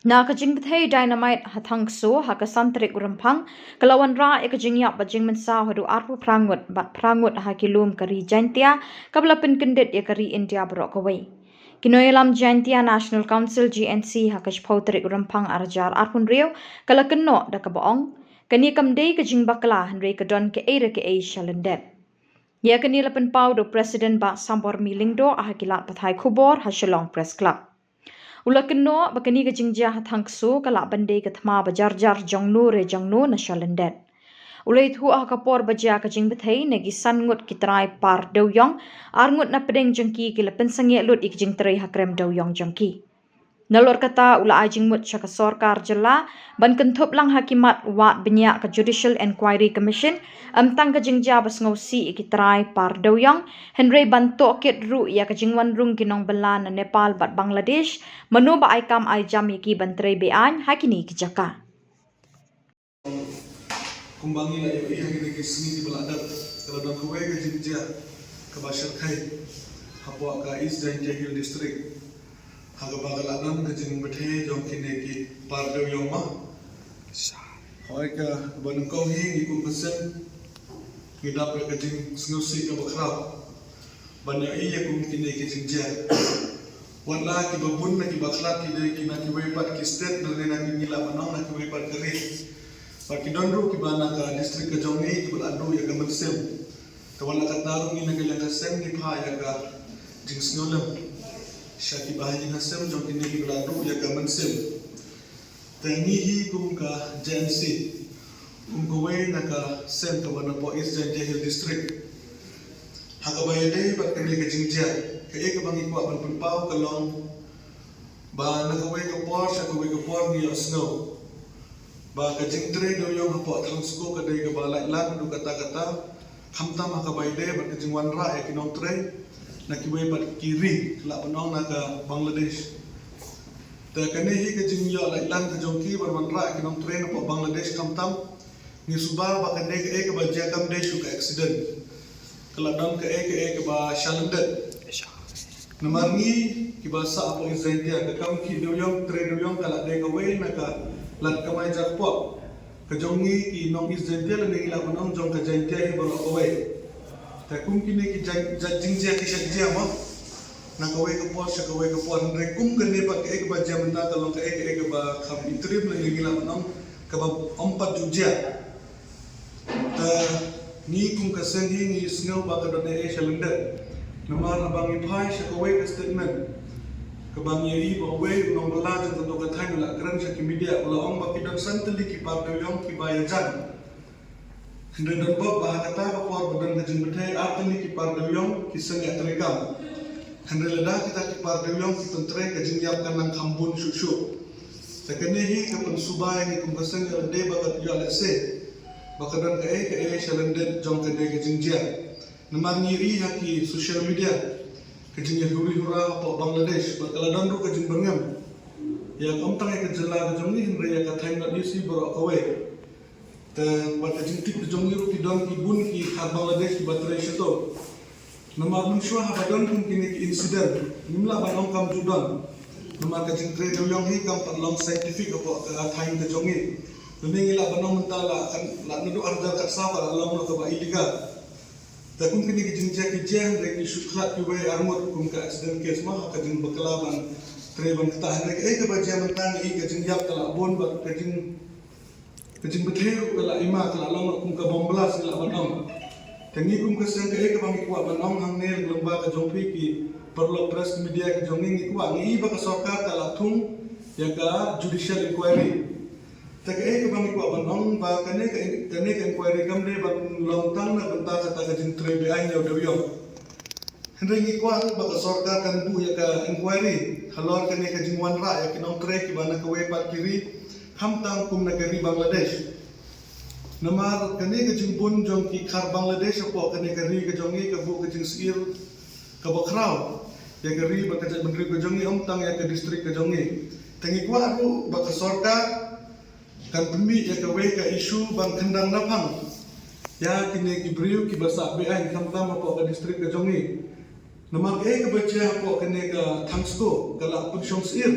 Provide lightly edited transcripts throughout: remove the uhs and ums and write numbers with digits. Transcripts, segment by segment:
Na kajing bethei dynamite hathang so hakasantrik urampang kelawan ra kajing yap bajing mensa hadu arpu prangut hakilum kari jantia kabla penkendet ya kari India berok kawai. Kinoyalam Jantia National Council GNC hakash pautrik urampang arjar arpun rio kala keno da kabaong kani kamdei kajing bakla henry kadon ke eira ke ei shalendet. Ya kani lapen pau do President ba Sambor Milingdo ahakilat pathai kubor hashalong press club. Ula keno bakani ka jingjia hathangsu kala bande ka thma bajar jongnu re jongnu na shalendet. Ula ithu ah kapor bajia ka jing bethei negi san ngut kitrai par dowyong ar ngut na pedeng jengki kila pensangi lut ik jing trai hakrem dowyong jengki. Nalor kata ula ajing mut syaka sorkar jela ban kentup lang hakimat wat benyak ke Judicial Inquiry Commission amtang ke jingja bas ngausi ikitrai par dowyong Henry bantu kit ru ya ke jingwan rung kinong belan na Nepal bat Bangladesh menu ba aikam ai jam iki bantrai bean hakini ki jaka. Kumbangi la yo iya gini kisni di beladat kalau dan kuwe ke jingja ke Bashar Khai hapwa ka East Jahil District haga bagalanan ke jing bethe jong kine ki pardo yoma hoy ka ban ko hi ni kum pesen ngidap ke jing snusi ke bakrab ban ya iya kum kine ki jingja wala ki babun na ki baklat ki de ki na ki wepat ki state na ki ngila manong na ki wepat keri Paki donru ki bana ka district ka jongi ki baladu ya ka matsem to wala ka taru ni na ka sem ni pha ya ka jing snolem Syaki bahaji nasem jom kini ki baladu ya ka matsem tangi hi kum ka JNC kum ko we na ka sem ka bana po East Jahil district haka bayade pat kini ka jingja ka e ka bangi ko ban pau ka long ba na ka we ka por sa ka we ka por ni snow ba ka jingtre do yong hapo transko ka dei ka balai lan du kata khamta ma ka baide ba ka jingwan ra e kinong tre na ki we bat kiri la panong na ka Bangladesh ta kane hi ka jing yo lai lan ka jongki bar man ra e kinong tre na po Bangladesh khamtam ni suba ba ka dei ka e ka ba ja kam dei shu ka accident kala dam ka e ka ba shalandet namarni ki ba sa apo izentia ka kam ki do yong tre do yong kala dei ka we na ka lat kamai jakpot ka jongi ki nong is jentia le ngi la bonong jong ka jentia hi bolo kowe ta kum ki ne ki jingjia ki shakjia mo na kowe ka pot sa kowe ka pot re kum ka ne pa ka ek ba jam ta long ka ek ba kham itrib le ngi la bonong ka ba ompat jujia ta ni kum ka sen hi ni snow ba ka do ne shalenda namar abang iphai sa kowe ka statement Kabang yai ba we nong bala jang to ka thai la gran sa ki media ula ong ba ki dam santali ki pa de yong ki ba ya jan hinde dan ba kata ba por badan ka jing bethai atali ki pa de yong ki sang ya trekam hinde lada kita ki pa de yong ki tantre ka jing yap kan nang khambun shu shu takane hi ka pan subai ni kum kasang ya de ba ka ya la se ba ka dan ka e shalenden jong ka de ka jing jia namang yiri ha ki social media kajing yang huri hura apa Bangladesh berkala ru kajing bangam ya kom tang ke jela ke jongi hindre ya ka thain na disi bro kawe te bat kajing tip jongi ru ki don ki bun ki khar Bangladesh ki batre shito nama bun shwa ha badon kum kini ki incident nimla ba ong kam judan nama kajing tre do yong hi kam long scientific apa ka thain ke jongi nungi la banong mentala kan la nudu arja ka sa ka long no ka ba iliga Takung kini kijinja kijang rek ni shukhat ki we armut kum ka accident case ma ka jing bakalaban treban kata hendrek ka baja mentang i ka jing yap kala bon ba ka jing betheu kala ima kala long kum ka bomblas la banong tangi kum ka sang ka bang ikwa banong hang ne lomba ka jongpi ki perlo press media ka jonging ikwa ngi ba ka sorkar kala thung ya ka judicial inquiry tak bang ikwa banong ba kane ka inquiry kam de ban long tang na banta kata ka jing tre be ai yo de yo hendeng ikwa ba ka sorkar kan bu ya ka inquiry halor kane ka jing wan ra ya kinong tre ki bana ka we pat kiri ham tang kum na kari Bangladesh namar kane ka jing bun jong ki khar Bangladesh po kane kari ka jongi ka bu ka jing sir ka bakraw ya kari ba ka jing ka jongi om tang ya ka district ka jongi tangi kwa ru ba ka sorkar kan pemi ya ka we ka isu bang kendang napang ya kini ki briu ki basa be ai kam tam po ka district ka jongi namang ka bacha po kene ka thangsko kala pun shong sir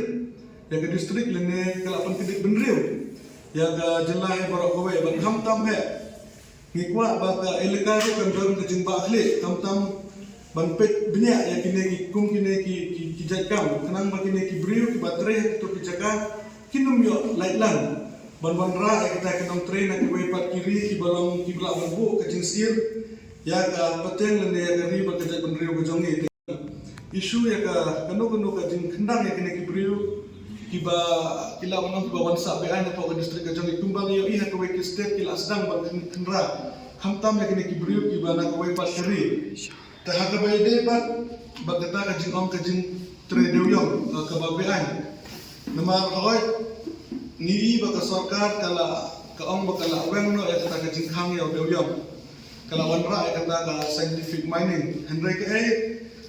ya ke distrik lene kelapan kedit benriu ya ke jelai barok kowe ban hamtam he ngikwa ba ka eleka ru kan don ke jingba khli hamtam ban pet benya ya kine ki kum kine ki jakam kanang ba kine ki briu ki batre to ki jaka kinum yo laitlan ban ra ya kita kenong train na ki pat kiri ki balong ki bla bu ke jinsir ya ka pateng lene ya ke ri ba ke jak benriu ke jongi isu ya ka kanu ka jing kendang ya kine ki briu kiba kila unang kiba wansa be ana pa distrik ka jongi kumbang yo iha ka weki state kila sedang ba kendra hamtam ya kine ki briu kiba na ka weki pat kiri ta ha ka ba de ba kata ka jing ong ka jing tre deu yo ka ba be an nama hoy ni ba ka sarkar kala ka ong ba kala weng no ya kata ka jing khang yo deu yo kala wan ra ya kata ka scientific mining hendrai ka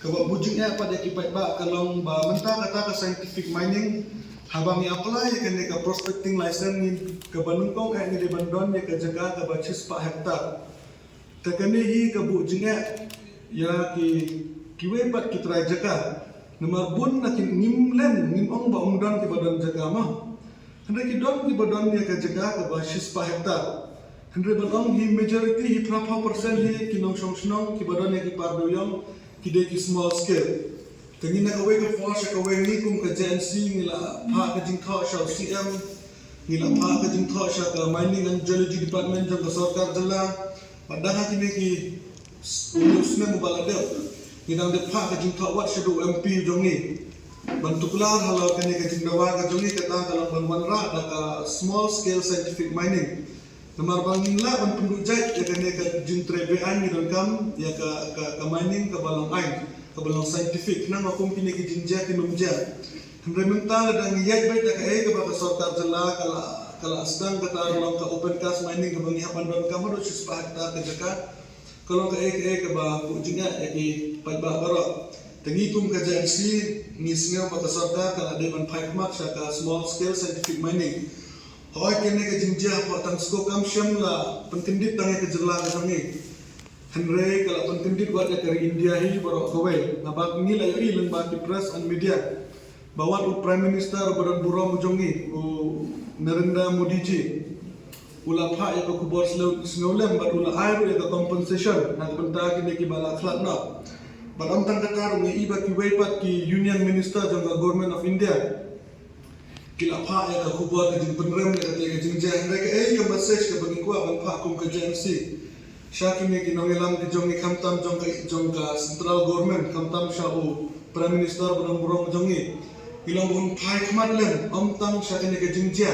kaba bujing apa dia kipai ba kalong ba menta kata ka scientific mining habang i-apply kani ka prospecting license ni ka banungkong ni de bandon ya ka jaga ka ba 6 hektar ta kani hi ka bujing ya kiwe pat kitra jaga nomor bun na kin nim ong ba umdan ki badon jaga ma hande ki don ki badon ya ka jaga ka ba 6 hektar hande badong hi majority hi 30% hi kinong song ki badon ya ki pardoyong kide ki small scale tengina ka we ka force ka we ni kum ka JNC ngila pha ka jing tho sha CM ngila pha ka jing tho sha ka mining and geology department jang ka sarkar jala padahal kini ki usne mubala de ngidang de pha ka jing tho wat shadu MP jongi bantuklar halo kani ka jing dawa ka jongi ka ta ka ban ra da ka small scale scientific mining nomor bangin la ban pendujai ya kene ka jintre be an ni kam ya ka mining ka balong ain ka balong scientific nang akum kini ki jinja ki numja hendre mental dan yai bai ta ka ba ka sarkar jala kala asdang ka tar long ka open cast mining ka bangi hapan ban ka modo sis ba ta ka jaka kalau ka ka ba ku jinga ya ki pa ba baro tengi kum ka jansi ni singa ba ka sarkar kala de ban 5 mark sa ka small scale scientific mining hoy kene ka jinja po tang sko kam syam la penkendit tang ka jela ka tangi henre kala penkendit buat ka India hi baro kowe nabak ni la yoi leng ba di press and media bawa u prime minister badan buro mujongi u Narendra Modi ji ula pha ya ka kubor snolem ba ula airu ya ka compensation na benta kene ki bala khlat na badam tang ka karu ni iba ki wepat ki union minister jang government of India kila pha ya ka kubur ka jing penrem ya ka jing jang rek ka message ka bagi kwa ban pha kum ka JNC syaki ne ki nongelam ki jong ni kamtam jong ka central government kamtam sha u prime minister budang burong jong ni ilang bun phai khmat lem om tam syaki ne ka jing ja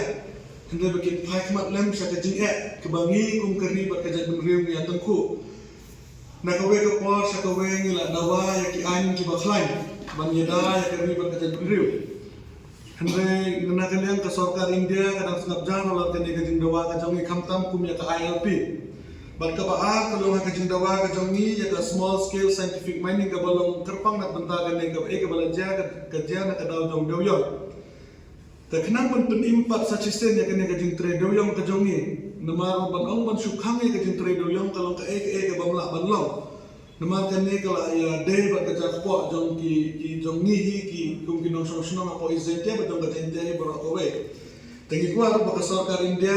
hende bagi phai khmat lem syaki jing ka bangi kum ka ri ba ka jang penrem ya tengku na ka we ka por sya ka we ni la dawa ya ki ain ki ba khlain ban yada ya ka ri ba ka jang penrem Henry ngenakan yang ke sarkar India kadang sengap jang lalat kini ke jingdawa ke jongi kamtam kum ya ke ILP. Bat ke baar kalau ke jingdawa ke jongi ya ke small scale scientific mining ke balong kerpang nak bentakan yang ke balaja ke jia nak ke daw jong doyong. Tak kenang pun penimpat sacisen ya kini ke jing tre doyong ke jongi. Nemar ban ong ban sukhangi ke jing tre doyong kalau ke bamla ban long. Nemar kene kala ya de ba ka jakpo jong ki jong ni hi ki kum ki nong song apo izente ba jong ka jente bro ko we tengi ko ba ka sarkar India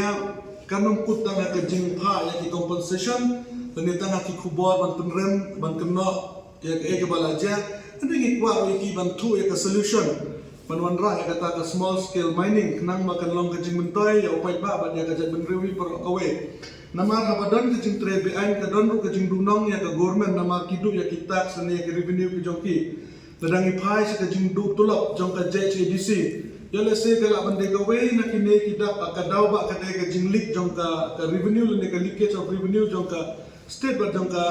kanong kutang ka jing pha ya ki compensation penitang ki kubor ban penrem ban keno ya ke balaja tengi ko ki ban tu ya ka solution ban ra ya kata ka small scale mining nang makan long ka jing mentoy ya upai ba ya ka jat benrewi bro ko we namar habadan ke jing tre beain ke don ke jing dunong ya ke government namar kidu ya ki tax ne ya ke revenue ke jongki ladang ipai se ke jing du tulop jong ka JHDC ya le se ke la bande ke we na ki ne ki da ka daw ba ka de ke jing lik jong ka revenue ne ke leakage of revenue jong ka state ba jong ka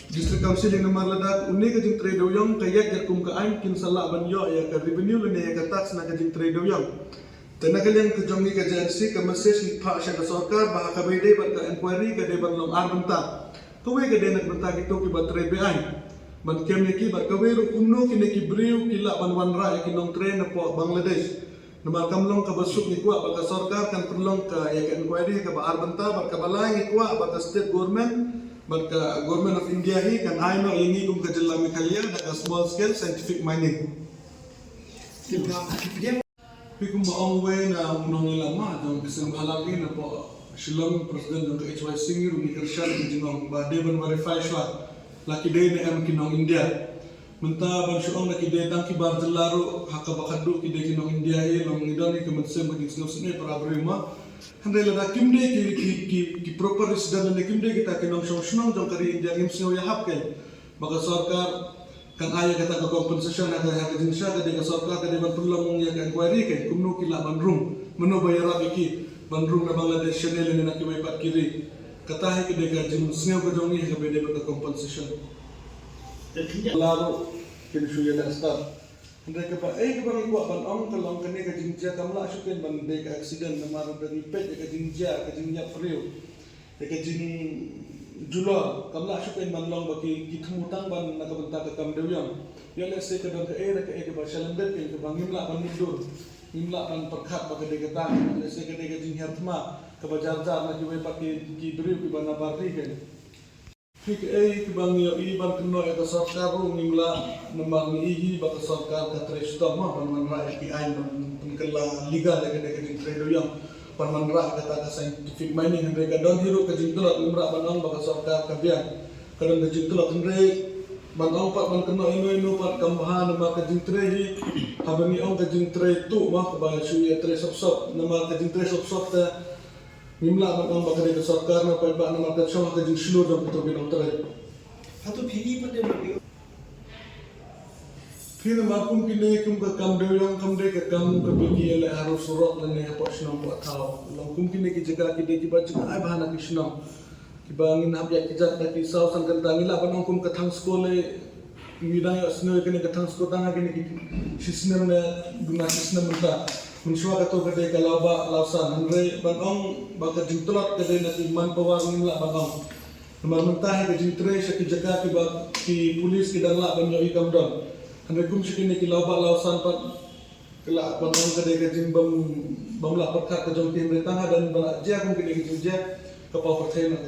district council yang namar ladak unne ke jing tre do yong ka ya kum ka ain kin sala ban yo ya ke revenue ne ya ke tax na ke jing tre do yong Tenagalan ke jongi ke JNC ke message ni pak sya ke sarkar bah ka bede bat ka inquiry ke de ban long ar benta. Kowe ke de nak benta gitu ki bat tre beain. Ban kem ni ki bat kowe ru kumno ki ne ki briu ki la ban ra ya ki nong train na po Bangladesh. Nama kam long ka basuk ni kuat bat ka sarkar kan perlong ka ya ke inquiry ke ba ar benta bat ka balai ni kuat bat ka state government bat ka government of India hi kan ai no ini kum ke jelami kalia da ka small scale scientific mining. Pikum maong we na unong lama dong kisang halagi na po Shillong President dong ka HY Singir umi kershan di jingong ba Devan verify shwa laki day na em kinong India menta ban shuong na kide tang kibar jelaru haka bakadu kide kinong India e long ngidani kemensem bagi snow sne para berima handai la kimde ki proper resident na kimde kita kinong shong dong kari India ngim snow ya hapken maka sarkar kan ayah kata ke compensation ada hak jinsya kata ke sarkar kata ban perlu ya inquiry kan kumno kila bandrum meno bayar biki bandrum na Bangladesh channel ni nak kibai pat kiri kata hai kede ka jin sngeu ko jongi ke bede ke compensation lalu kini suya na start ndai ke ba ke bang ko ban ong kalong kene ka jinja kamla syuken ban de ka accident na maru dari pet ka jinja priu ke jin Julor, kamla syukain manlong bagi kitmutang ban nakabenta ke kam dewyang. Ya le se kedon ke era ke ba shalembet ke bang imla ban mundur. Imla ban perkhat bagi de ketang. Le se ke de jing hertma ke ba jarjar na juwe paki ki briu ki ban barri ke. Fik ke bang yo I ban keno e ka sarkar ru imla nembang ihi ba ka sarkar ka tresta ma ban man ra ki ai ban kala liga de jing dewyang. Panmanra kata ka scientific mining hendre ka don hero ka jingtulak limra banong baka sarkar kabian kadang ka jingtulak hendre banong pat ban keno ino pat kambahan nama ka jingtre hi habani ong ka jingtre tu ma ka ba suya tre sop nama ka jingtre sop ta nimla banong baka de sarkar na pat ba nama ka chong ka jing shlo jom to binong tre hatu phini pat de Kira makum kini kum ke kam dewyang kam de ke kam ke bigi ele harus surok dan ne apa senang buat tahu. Kum kini ki jaga ki de ki ba cuma ai bahana ki senang. Ki bangin hab ya ki jat ta ki sau sang kan tangila ban kum ke thang skole midang ya sne kini ke thang skole tanga kini ki sisnem ne guna sisnem ta. Munswa ka to ke de kalau ba lausan andre ban ong ba ka jintolot ke de na ki man pawar ngila ban ong. Nomor mentah ke jintre se ki jaga ki ba ki polis ki dangla ban yo I kam don. Handai kum sikini ki lauba lausan pat kelak bangun kedai kajing bam lah perkat ke jom tim retang dan bala dia kum kini ki je ke pau pertai nak